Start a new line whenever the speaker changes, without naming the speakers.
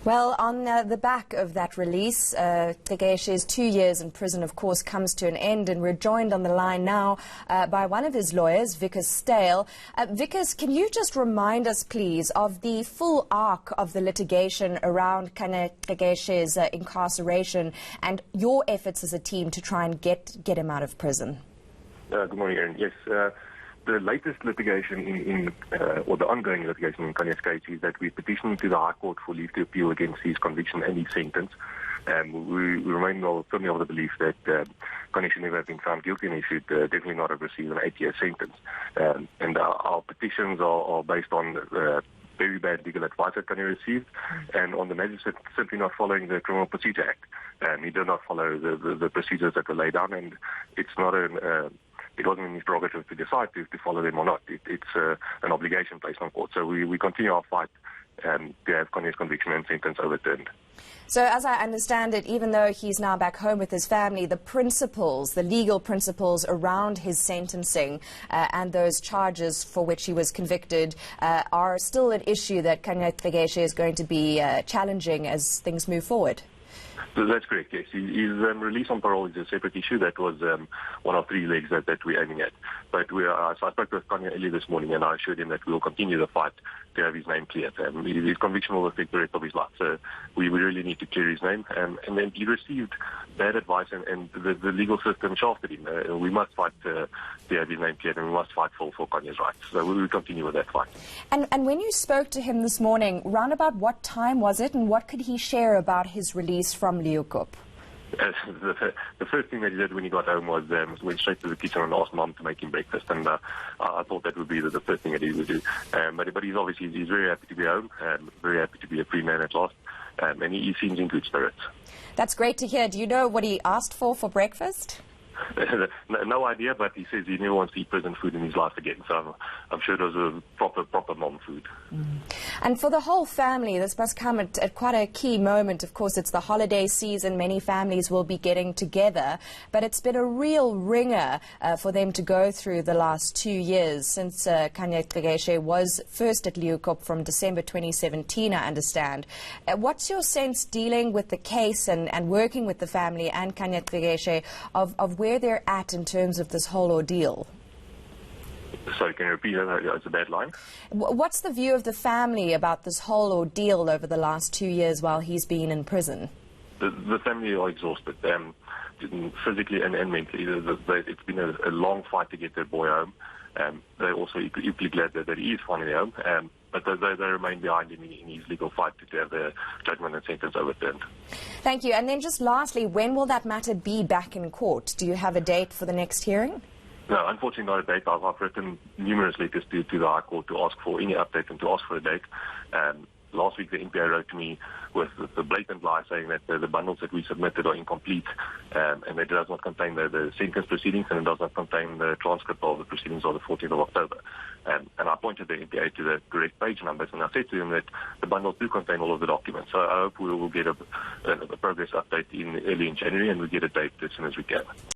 Well, on the back of that release, Cekeshe's 2 years in prison, of course, comes to an end, and we're joined on the line now by one of his lawyers, Wikus Steyl. Wikus, can you just remind us, please, of the full arc of the litigation around Kanya Cekeshe's incarceration and your efforts as a team to try and get him out of prison?
Good morning, Aaron. Yes, the latest litigation or the ongoing litigation in Kanya Cekeshe is that we petitioned to the High Court for leave to appeal against his conviction and his sentence. We remain firmly of the belief that Kanya should never have been found guilty, and he should definitely not have received an 8-year sentence. And our petitions are based on very bad legal advice that Kanya received, and on the magistrate simply not following the Criminal Procedure Act. He did not follow the procedures that were laid down, and it's not it wasn't in his prerogative to decide to follow them or not. It's an obligation placed on court. So we continue our fight to have Kanya's conviction and sentence overturned.
So as I understand it, even though he's now back home with his family, the principles, the legal principles around his sentencing and those charges for which he was convicted are still an issue that Kanya Cekeshe is going to be challenging as things move forward.
That's correct, yes. His release on parole is a separate issue. That was one of 3 legs that we're aiming at. But so I spoke with Kanya earlier this morning, and I assured him that we will continue the fight to have his name cleared. His conviction will affect the rest of his life, so we really need to clear his name. And then he received bad advice, and the legal system shafted him. We must fight to have his name cleared, and we must fight for Kanya's rights. So we will continue with that fight.
And when you spoke to him this morning, round about what time was it, and what could he share about his release from Wikus?
The first thing that he did when he got home was went straight to the kitchen and asked Mom to make him breakfast, and I thought that would be the first thing that he would do. But he's obviously very happy to be home, very happy to be a free man at last, and he seems in good spirits.
That's great to hear. Do you know what he asked for breakfast?
No idea, but he says he never wants to eat prison food in his life again, so I'm sure it was a proper mom food.
And for the whole family, this must come at quite a key moment. Of course, it's the holiday season. Many families will be getting together, but it's been a real ringer for them to go through the last 2 years since Kanya Cekeshe was first at Wikus from December 2017, I understand. What's your sense dealing with the case and working with the family and Kanya Cekeshe of where they're at in terms of this whole ordeal?
Sorry, can you repeat that? It's a bad line.
What's the view of the family about this whole ordeal over the last 2 years while he's been in prison?
The family are exhausted, physically and mentally. It's been a long fight to get their boy home. They're also equally glad that he is finally home, but they remain behind him in his legal fight to have the judgment and sentence overturned.
Thank you. And then just lastly, when will that matter be back in court? Do you have a date for the next hearing?
No, unfortunately not a date. I've written numerous letters to the High Court to ask for any update and to ask for a date. Last week the NPA wrote to me with the blatant lie saying that the bundles that we submitted are incomplete, and it does not contain the sentence proceedings, and it does not contain the transcript of the proceedings of the 14th of October. And I pointed the NPA to the correct page numbers, and I said to them that the bundles do contain all of the documents. So I hope we will get a progress update early in January, and we'll get a date as soon as we can.